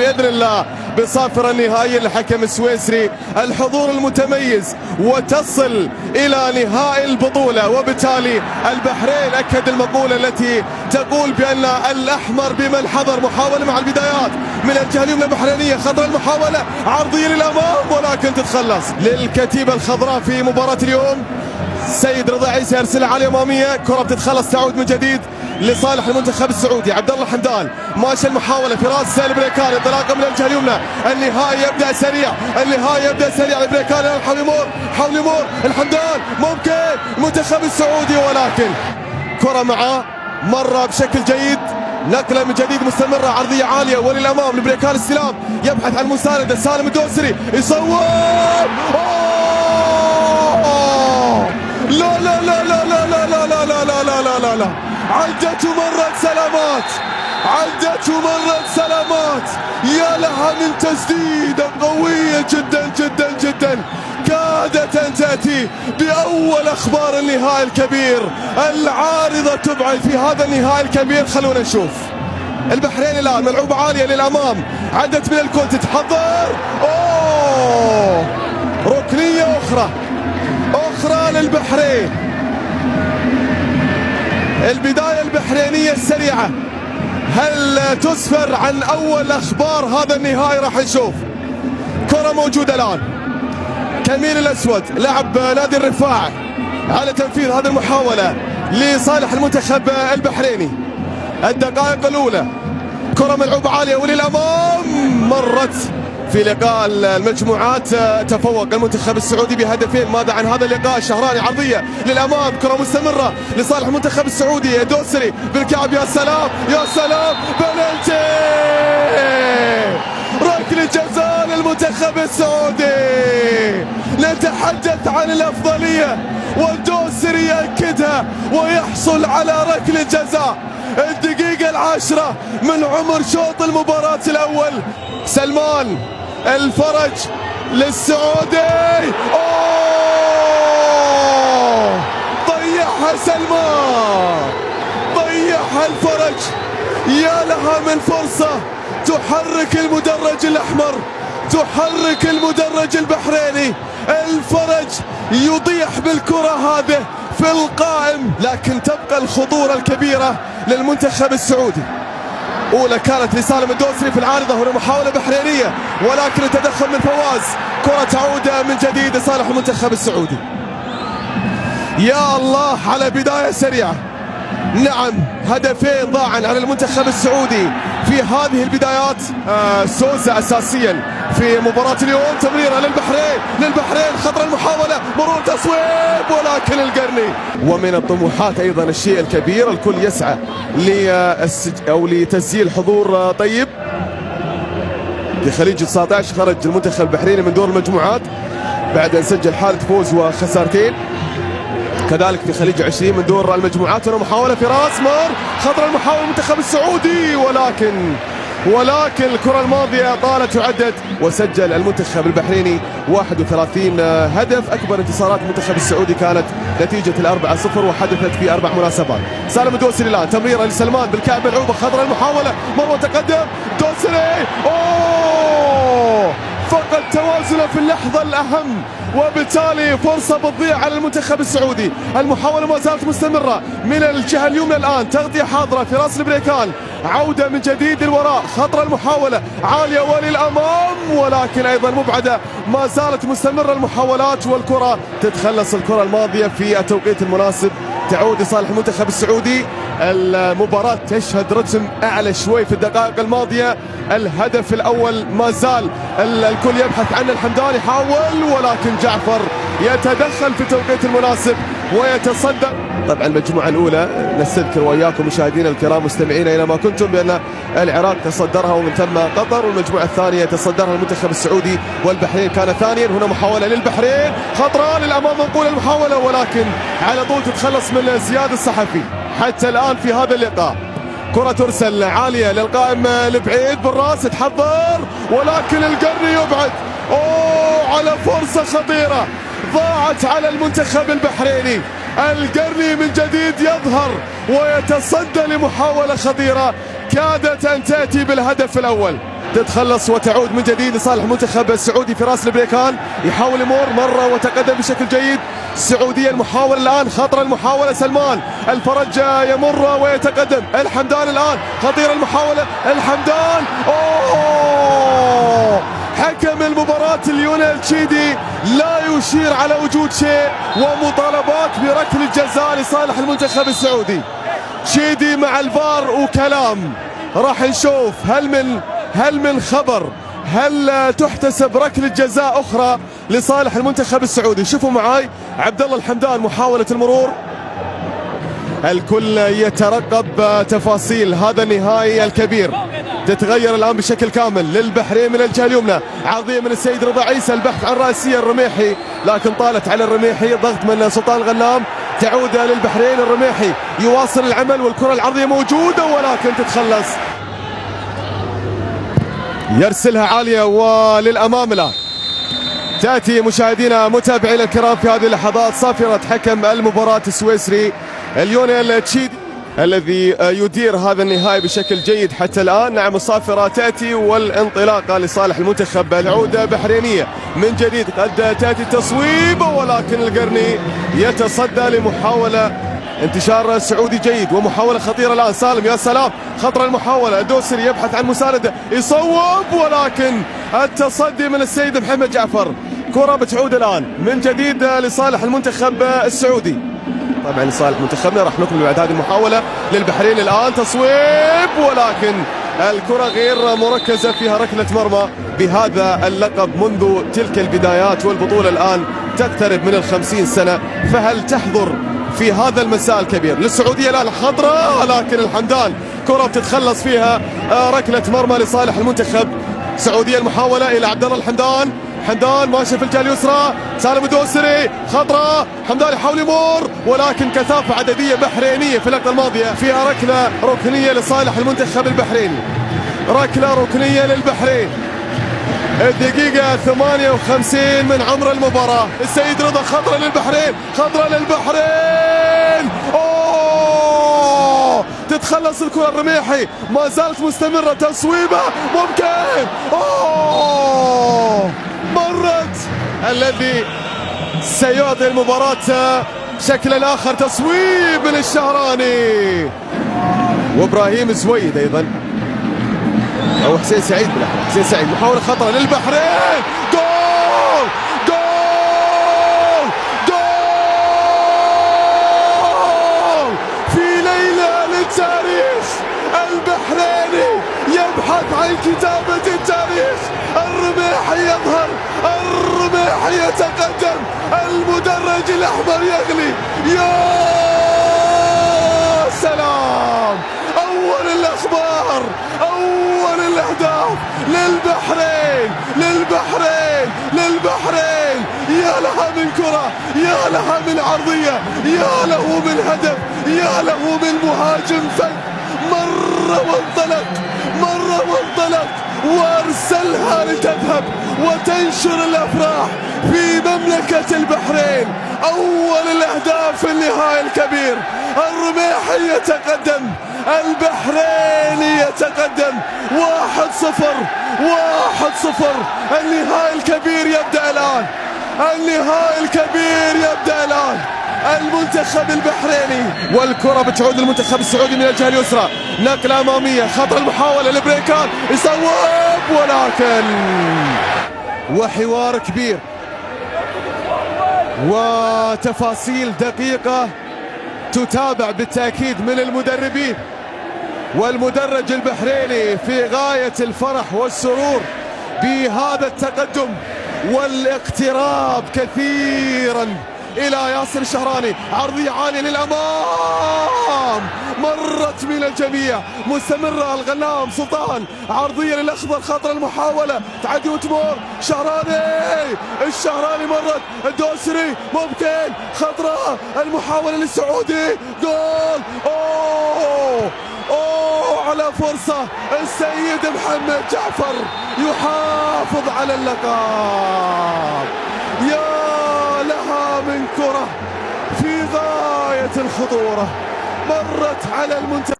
بإذن الله بصافرة النهائي للحكم السويسري الحضور المتميز وتصل إلى نهائي البطولة. وبالتالي البحرين أكد المقولة التي تقول بأن الأحمر بمن حضر. محاولة مع البدايات من الجهة اليمنى البحرينية، خطر المحاولة عرضية للأمام ولكن تتخلص للكتيبة الخضراء في مباراة اليوم. سيد رضا عيسى يرسلها على الأمامية، كرة بتتخلص تعود من جديد لصالح المنتخب السعودي. عبد الله الحمدان ماشي المحاولة في راس البريكان، انطلاقه من الجهة اليمنى، النهائي يبدأ سريع، النهائي يبدأ سريع. البريكان حول يمر، حول يمر، الحمدان ممكن المنتخب السعودي ولكن كرة معه مرة بشكل جيد، نقلة من جديد مستمرة عرضية عالية وللأمام لبريكان استلام، يبحث عن المساندة. سالم الدوسري يصوب، لا لا لا لا لا لا لا لا لا لا لا لا لا لا عدت ومرت سلامات، عدت ومرت سلامات. يا لها من تسديدة قوية جدا جدا جدا، كادت أن تأتي بأول أخبار النهائي الكبير. العارضة تبعد في هذا النهائي الكبير. خلونا نشوف البحرين الآن ملعوبة عالية للأمام، عدت من الكل تتحضر. أوه، ركنية أخرى للبحرين. البداية البحرينية السريعة هل تسفر عن أول أخبار هذا النهائي؟ راح نشوف. كرة موجودة الآن، كمين الأسود لاعب نادي الرفاع على تنفيذ هذه المحاولة لصالح المنتخب البحريني. الدقائق الأولى، كرة ملعوبة عالية وللأمام، مرت في لقاء المجموعات. تفوق المنتخب السعودي بهدفين. ماذا عن هذا اللقاء؟ الشهراني عرضية للأمام، كرة مستمرة لصالح المنتخب السعودي. دوسري بالكعب، يا سلام يا سلام، بلنتي، ركلة جزاء للمنتخب السعودي. نتحدث عن الأفضلية والدوسري يأكدها ويحصل على ركلة جزاء. الدقيقة العاشرة من عمر شوط المباراة الأول. سلمان الفرج للسعودي، أوه، ضيعها سلمان، ضيعها الفرج. يا لها من فرصة تحرك المدرج الأحمر، تحرك المدرج البحريني. الفرج يضيح بالكرة هذه في القائم، لكن تبقى الخطورة الكبيرة للمنتخب السعودي. أولى كانت لسالم الدوسري في العارضة، هنا محاولة بحرينية ولكن التدخل من فواز. كرة تعود من جديد لصالح المنتخب السعودي. يا الله على بداية سريعة. نعم، هدفين ضاعا على المنتخب السعودي في هذه البدايات. سوزا أساسيا في مباراة اليوم. تمريرة للبحرين، خطر المحاولة، مرور تصويب ولكن القرني. ومن الطموحات أيضا الشيء الكبير، الكل يسعى لتسجيل حضور طيب. في خليج 19 خرج المنتخب البحريني من دور المجموعات بعد أن سجل حالة فوز وخسارتين. كذلك في خليج 20 من دور المجموعات. هنا محاولة في راس مار، خطر المحاولة المنتخب السعودي ولكن الكرة الماضية طالت وعدت، وسجل المنتخب البحريني 31 هدف. أكبر انتصارات المنتخب السعودي كانت نتيجة 4-0 وحدثت في 4 مناسبات. سالم الدوسري الآن، تمريرة لسلمان بالكعب ملعوبة، خطر المحاولة، مرة تقدم دوسري، أوه، فقد توازنه في اللحظة الأهم وبالتالي فرصة بتضيع على المنتخب السعودي. المحاولة ما زالت مستمرة من الجهة اليمنى الآن، تغطية حاضرة في راس البريكان، عودة من جديد للوراء، خطر المحاولة عالية وللأمام ولكن أيضا مبعدة. ما زالت مستمرة المحاولات والكرة تتخلص الكرة الماضية في التوقيت المناسب، تعود لصالح المنتخب السعودي. المباراة تشهد رتم أعلى شوي في الدقائق الماضية. الهدف الأول ما زال الكل يبحث عنه، الحمدان يحاول ولكن جعفر يتدخل في التوقيت المناسب ويتصدى. طبعا المجموعة الأولى نستذكر وإياكم مشاهدينا الكرام مستمعينا إلى ما كنتم بأن العراق تصدرها ومن ثم قطر، والمجموعة الثانية تصدرها المنتخب السعودي والبحرين كان ثانيا. هنا محاولة للبحرين، خطرة للأمام، منقول المحاولة ولكن على طول تتخلص من زياد الصحفي. حتى الآن في هذا اللقاء كرة ترسل عالية للقائم البعيد بالراس، تحضر ولكن القرني يبعد. أوه، على فرصة خطيرة ضاعت على المنتخب البحريني. القرني من جديد يظهر ويتصدى لمحاولة خطيرة كادت أن تأتي بالهدف الأول. تتخلص وتعود من جديد لصالح المنتخب السعودي في راس البريكان. يحاول يمر مرة وتقدم بشكل جيد. السعودية المحاولة الآن، خطر المحاولة. سلمان الفرج يمر ويتقدم. الحمدان الآن خطير المحاولة. الحمدان حكم المباراة ليونيل تشيدي لا يشير على وجود شيء، ومطالبات بركل الجزاء لصالح المنتخب السعودي. تشيدي مع الفار وكلام. راح نشوف هل من خبر، هل تحتسب ركلة جزاء أخرى لصالح المنتخب السعودي. شوفوا معاي عبد الله الحمدان محاولة المرور. الكل يترقب تفاصيل هذا النهائي الكبير. تتغير الآن بشكل كامل للبحرين من الجهة اليمنى. عرضية من السيد رضا عيسى، البحث عن رأسية الرميحي، لكن طالت على الرميحي. ضغط من سلطان الغنام، تعود للبحرين. الرميحي يواصل العمل والكرة العرضية موجودة ولكن تتخلص. يرسلها عالية وللأمام. الآن تأتي مشاهدينا متابعينا الكرام في هذه اللحظات صافرة حكم المباراة السويسري ليونيل تشيدي الذي يدير هذا النهائي بشكل جيد حتى الآن. نعم الصافرة تأتي والانطلاقة لصالح المنتخب. العودة بحرينية من جديد، قد تأتي التصويب ولكن القرني يتصدى لمحاولة انتشار سعودي جيد ومحاولة خطيرة الآن. سالم يا سلام، خطر المحاولة. الدوسري يبحث عن مساندة، يصوب ولكن التصدي من السيد محمد جعفر. كرة بتعود الآن من جديد لصالح المنتخب السعودي. طبعا لصالح منتخبنا. راح نكمل بعد هذه المحاولة للبحرين. الآن تصويب ولكن الكرة غير مركزة، فيها ركلة مرمى. بهذا اللقب منذ تلك البدايات والبطولة الآن تقترب من 50 سنة، فهل تحضر في هذا المساء الكبير للسعودية؟ الآن خضراء لكن الحمدان كرة بتتخلص فيها ركلة مرمى لصالح المنتخب السعودية. المحاولة إلى عبد الله الحمدان. حمدان ماشي في الجهة اليسرى. سالم الدوسري خطرة. حمدان يحاول يمر ولكن كثافة عددية بحرينية في اللقطة الماضية. فيها ركلة ركنية لصالح المنتخب البحريني. ركلة ركنية للبحرين. الدقيقة 58 من عمر المباراة. السيد رضا خطرة للبحرين، خطرة للبحرين. تتخلص الكرة. الرميحي ما زالت مستمرة. تصويبة ممكن. مرت الذي سيعطي المباراة شكلا آخر. تصويب من الشهراني وإبراهيم زويد أيضا، أو حسين سعيد. بالأحرى حسين سعيد. محاولة خطرة للبحرين. جول جول جول في ليلة للتاريخ. البحريني يبحث عن كتابة التاريخ. الرميحي يظهر، الرميحي يتقدم، المدرج الأحمر يغلي. يا سلام، أول الأخبار، أول الأهداف للبحرين للبحرين للبحرين. يا لها من كرة، يا لها من عرضية، يا له من هدف، يا له من مهاجم فذ. مرة وانطلق، مرة وانطلق وارسلها لتذهب وتنشر الافراح في مملكة البحرين. اول الاهداف في النهائي الكبير. الرميحي يتقدم، البحرين يتقدم 1-0 1-0. النهائي الكبير يبدأ الآن، النهائي الكبير يبدأ الآن. المنتخب البحريني والكرة بتعود للمنتخب السعودي من الجهة اليسرى. نقلة أمامية، خطر المحاولة لبريكان، يصوب ولكن وحوار كبير وتفاصيل دقيقة تتابع بالتأكيد من المدربين. والمدرج البحريني في غاية الفرح والسرور بهذا التقدم والاقتراب كثيرا إلى ياسر الشهراني. عرضية عالية للأمام، مرت من الجميع، مستمرة. الغنام سلطان، عرضية للأخضر، خطر المحاولة، تعدي وتمر. شهراني، الشهراني مرت. الدوسري ممكن، خطرة المحاولة للسعودي. جول. على فرصة السيد محمد جعفر يحافظ على اللقب. يا لها من كرة في غاية الخطورة، مرت على المنتخب.